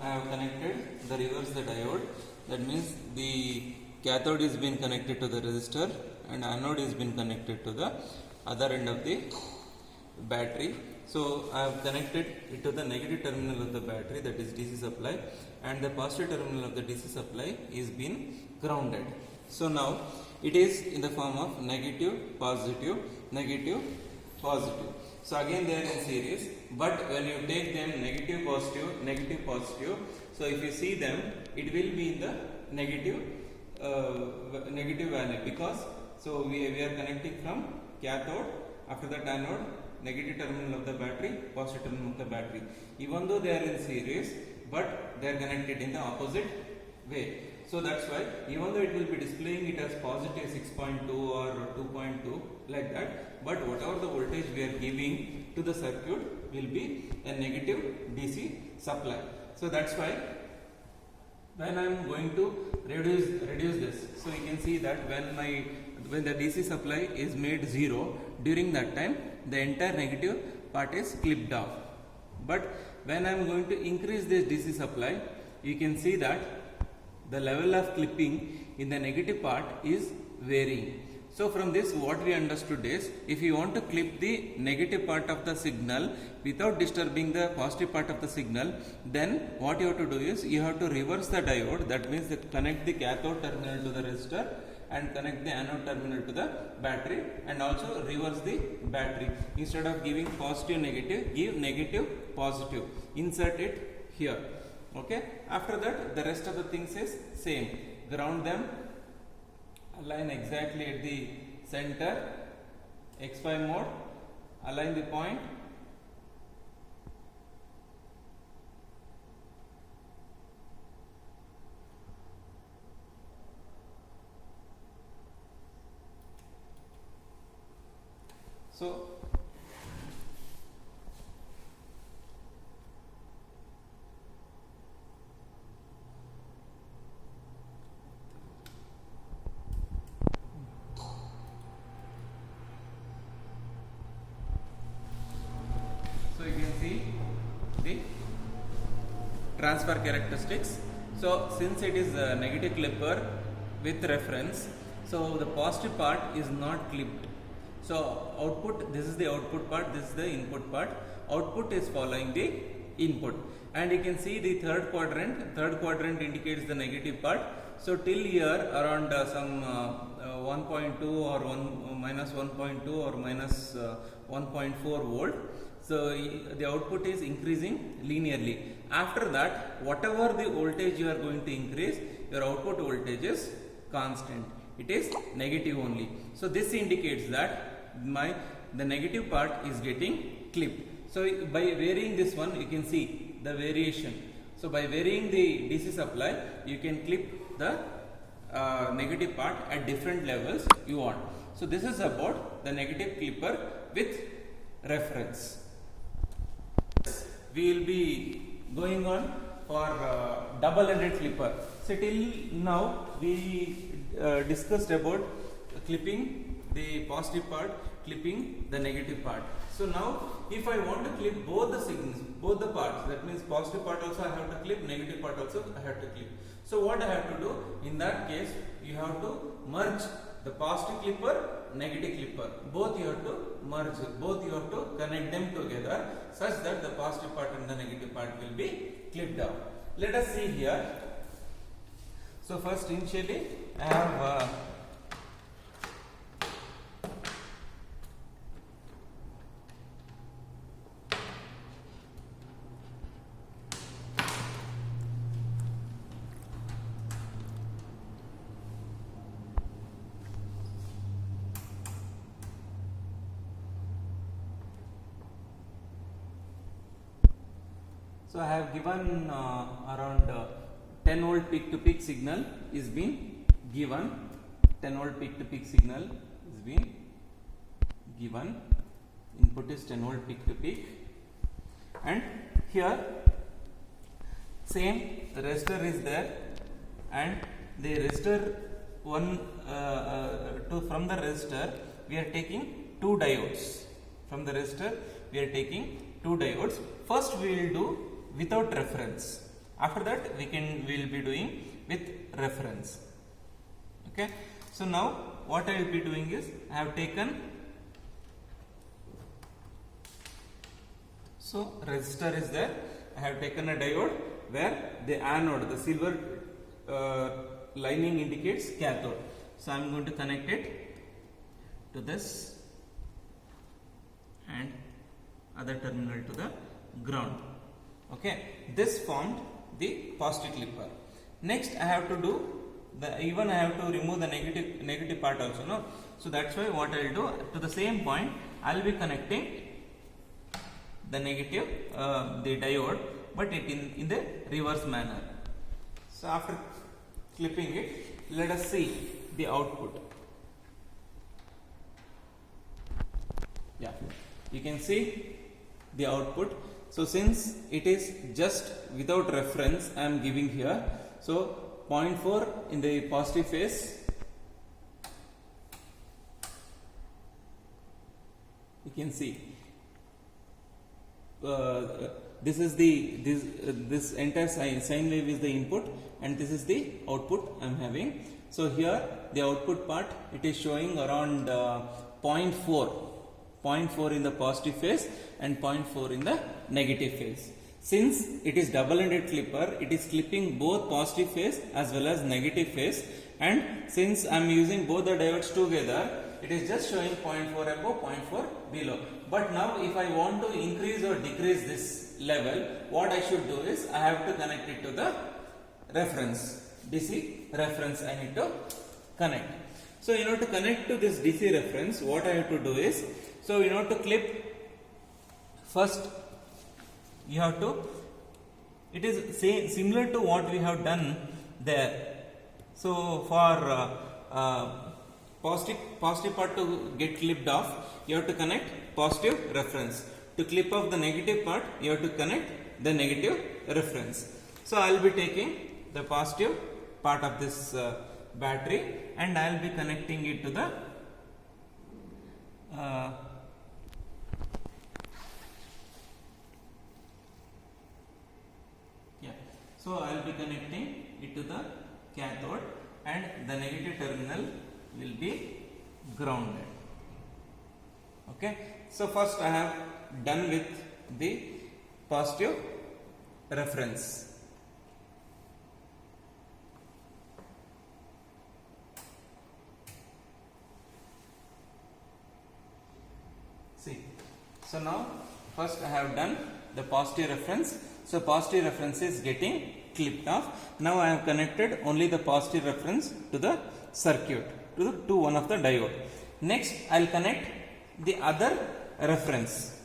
I have connected the reverse the diode. That means the cathode is been connected to the resistor and anode is been connected to the other end of the battery. So I have connected it to the negative terminal of the battery, that is DC supply, and the positive terminal of the DC supply is been grounded. So now it is in the form of negative, positive, negative, positive. So again they are in series, but when you take them negative, positive, negative, positive, so if you see them, it will be in the negative value, because so we are connecting from cathode, after that anode, negative terminal of the battery, positive terminal of the battery. Even though they are in series, but they are connected in the opposite way. So that's why even though it will be displaying it as positive 6.2 or 2.2 like that, but whatever the voltage we are giving to the circuit will be a negative DC supply. So that's why when I am going to reduce this, so you can see that when the DC supply is made 0, during that time the entire negative part is clipped off. But when I am going to increase this DC supply, you can see that the level of clipping in the negative part is varying. So from this what we understood is, if you want to clip the negative part of the signal without disturbing the positive part of the signal, then what you have to do is you have to reverse the diode. That means connect the cathode terminal to the resistor and connect the anode terminal to the battery, and also reverse the battery. Instead of giving positive negative, give negative positive. Insert it here. Okay. After that, the rest of the things is same. Ground them, align exactly at the center, X5 mode, align the point. So you can see the transfer characteristics. So since it is a negative clipper with reference, so the positive part is not clipped. So output, this is the output part, this is the input part. Output is following the input, and you can see the third quadrant indicates the negative part. So till here around some 1.2 or minus 1.2 or minus 1.4 volt. So the output is increasing linearly. After that, whatever the voltage you are going to increase, your output voltage is constant. It is negative only. So this indicates that the negative part is getting clipped. So by varying this one, you can see the variation. So by varying the DC supply, you can clip the negative part at different levels you want. So this is about the negative clipper with reference. We will be going on for double-ended clipper. So till now we discussed about clipping the positive part, clipping the negative part. So now if I want to clip both the signals, both the parts, that means positive part also I have to clip, negative part also I have to clip. So what I have to do? In that case, you have to merge the positive clipper, negative clipper. Both you have to merge, both you have to connect them together such that the positive part and the negative part will be clipped out. Let us see here. So first initially I have so I have given around 10 volt peak to peak signal is being given. 10 volt peak to peak signal is being given. Input is 10 volt peak to peak, and here same resistor is there, and the resistor from the resistor we are taking two diodes. From the resistor we are taking two diodes. First we will do without reference. After that we'll be doing with reference. Okay, so now what I will be doing is, I have taken, so resistor is there, I have taken a diode where the anode, the silver lining indicates cathode. So I am going to connect it to this and other terminal to the ground. Okay, this formed the positive clipper. Next I have to do I have to remove the negative part also, no? So that's why what I will do, to the same point I will be connecting the negative, the diode, but it in the reverse manner. So after clipping it, let us see the output. Yeah, you can see the output. So since it is just without reference, I am giving here, so 0.4 in the positive phase, you can see this is this entire sine wave is the input and this is the output I am having. So here the output part, it is showing around 0.4 in the positive phase and 0.4 in the negative phase. Since it is double-ended clipper, it is clipping both positive phase as well as negative phase, and since I am using both the diodes together, it is just showing 0.4 above, 0.4 below. But now if I want to increase or decrease this level, what I should do is, I have to connect it to the reference, DC reference I need to connect. So in order to connect to this DC reference, what I have to do is, so in order to clip, first you have to, it is similar to what we have done there. So for positive part to get clipped off, you have to connect positive reference. To clip off the negative part, you have to connect the negative reference. So I will be taking the positive part of this battery and I will be connecting it to the so I will be connecting it to the cathode and the negative terminal will be grounded. Okay, so first I have done with the positive reference. See, so now first I have done the positive reference. So positive reference is getting clipped off. Now I have connected only the positive reference to the circuit, to one of the diode. Next I will connect the other reference.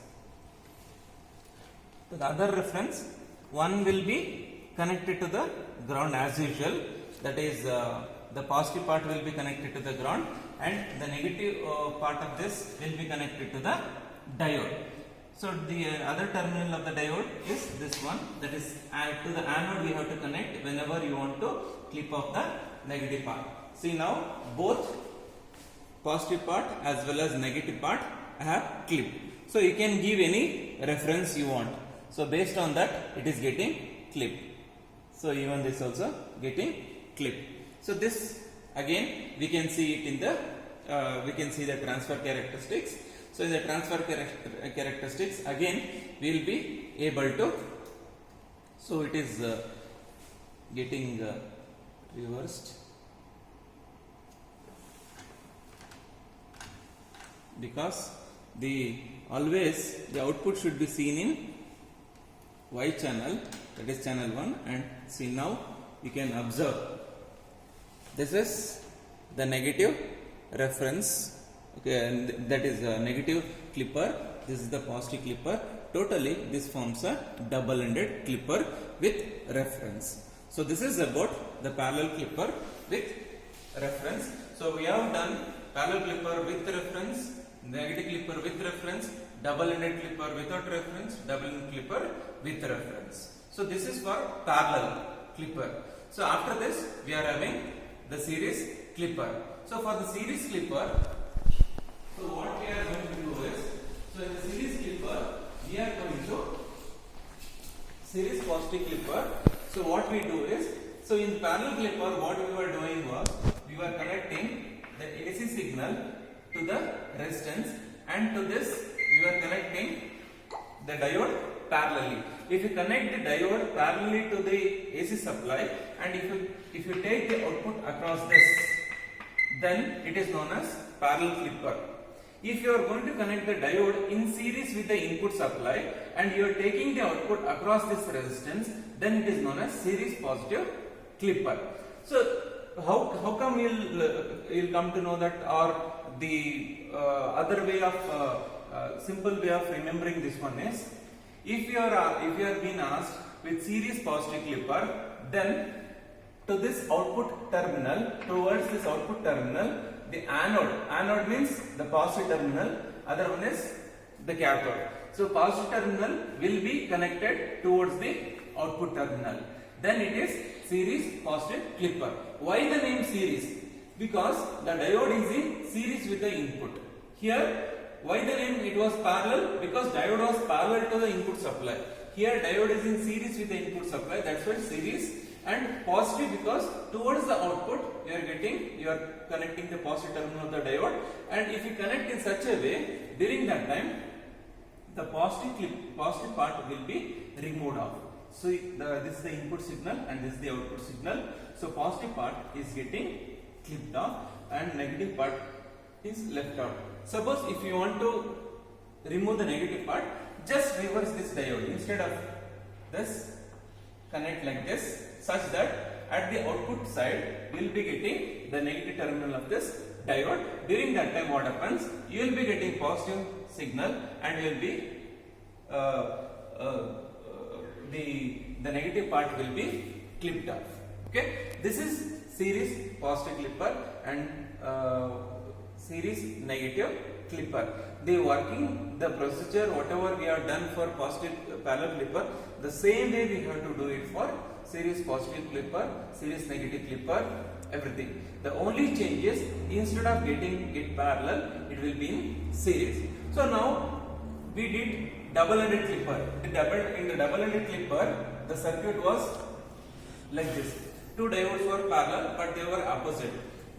The other reference, one will be connected to the ground as usual, that is the positive part will be connected to the ground and the negative part of this will be connected to the diode. So the other terminal of the diode is this one, that is to the anode we have to connect whenever you want to clip off the negative part. See, now both positive part as well as negative part I have clipped. So you can give any reference you want. So based on that it is getting clipped. So even this also getting clipped. So this again we can see it in the we can see the transfer characteristics. So in the transfer characteristics again we will be able to, so it is getting reversed because always the output should be seen in Y channel, that is channel 1, and see now you can observe this is the negative reference. Okay, and that is a negative clipper, this is the positive clipper. Totally this forms a double-ended clipper with reference. So this is about the parallel clipper with reference. So we have done parallel clipper with reference, negative clipper with reference, double-ended clipper without reference, double-ended clipper with reference. So this is for parallel clipper. So after this we are having the series clipper. So for the series clipper, so what we are going to do is, so in the series clipper we are going to series positive clipper. So So what we do is, so in parallel clipper what we were doing was, we were connecting the AC signal to the resistance, and to this we were connecting the diode parallelly. If you connect the diode parallelly to the AC supply, and if you take the output across this, then it is known as parallel clipper. If you are going to connect the diode in series with the input supply and you are taking the output across this resistance, then it is known as series positive clipper. So how come you'll come to know that, or the other way of simple way of remembering this one is, if you are being asked with series positive clipper, then to this output terminal, towards this output terminal, the anode means the positive terminal, other one is the cathode. So positive terminal will be connected towards the output terminal, then it is series positive clipper. Why the name series? Because the diode is in series with the input. Here, why the name it was parallel? Because diode was parallel to the input supply. Here diode is in series with the input supply, that's why series. And positive because towards the output you are connecting the positive terminal of the diode, and if you connect in such a way, during that time the positive part will be removed off. So this is the input signal and this is the output signal. So positive part is getting clipped off and negative part is left out. Suppose if you want to remove the negative part, just reverse this diode. Instead of this, connect like this, such that at the output side you will be getting the negative terminal of this diode. During that time what happens, you will be getting positive signal and you will be the negative part will be clipped off. Okay, this is series positive clipper and series negative clipper. The procedure whatever we have done for positive parallel clipper, the same way we have to do it for series positive clipper, series negative clipper, everything. The only change is, instead of getting it parallel, it will be in series. So now we did double-ended clipper. In the double-ended clipper, the circuit was like this. Two diodes were parallel, but they were opposite.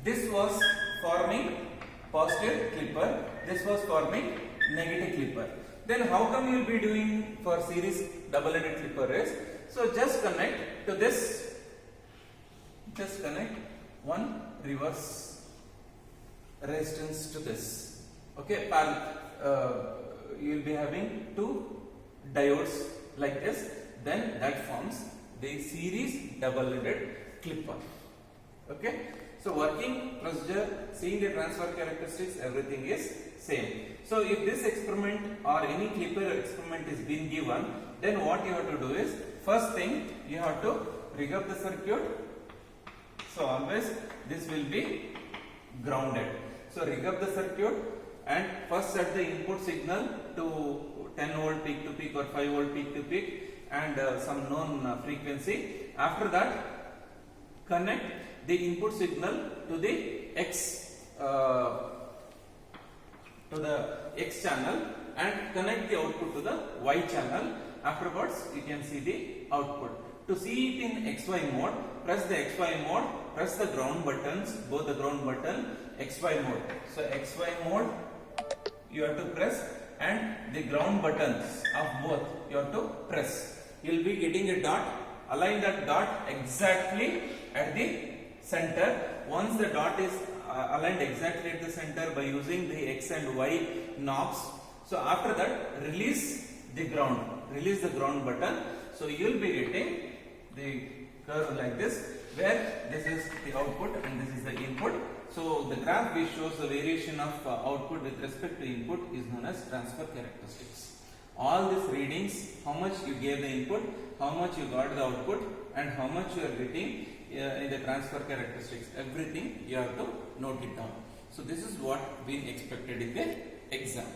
This was forming positive clipper, this was forming negative clipper. Then how come you will be doing for series double-ended clipper is, so just connect to this, just connect one reverse resistance to this. Okay, you will be having two diodes like this, then that forms the series double-ended clipper. Okay, so working procedure, seeing the transfer characteristics, everything is same. So if this experiment or any clipper experiment is being given, then what you have to do is, first thing you have to rig up the circuit. So always this will be grounded. So rig up the circuit and first set the input signal to 10 volt peak to peak or 5 volt peak to peak and some known frequency. After that, connect the input signal to the X channel and connect the output to the Y channel. Afterwards, you can see the output. To see it in XY mode, press the XY mode, press the ground buttons, both the ground button, XY mode. So XY mode you have to press and the ground buttons of both you have to press. You will be getting a dot. Align that dot exactly at the center. Once the dot is aligned exactly at the center by using the X and Y knobs, so after that release the ground button. So you will be getting the curve like this, where this is the output and this is the input. So the graph which shows the variation of output with respect to input is known as transfer characteristics. All these readings, how much you gave the input, how much you got the output, and how much you are getting in the transfer characteristics, everything you have to note it down. So this is what being expected in the exam.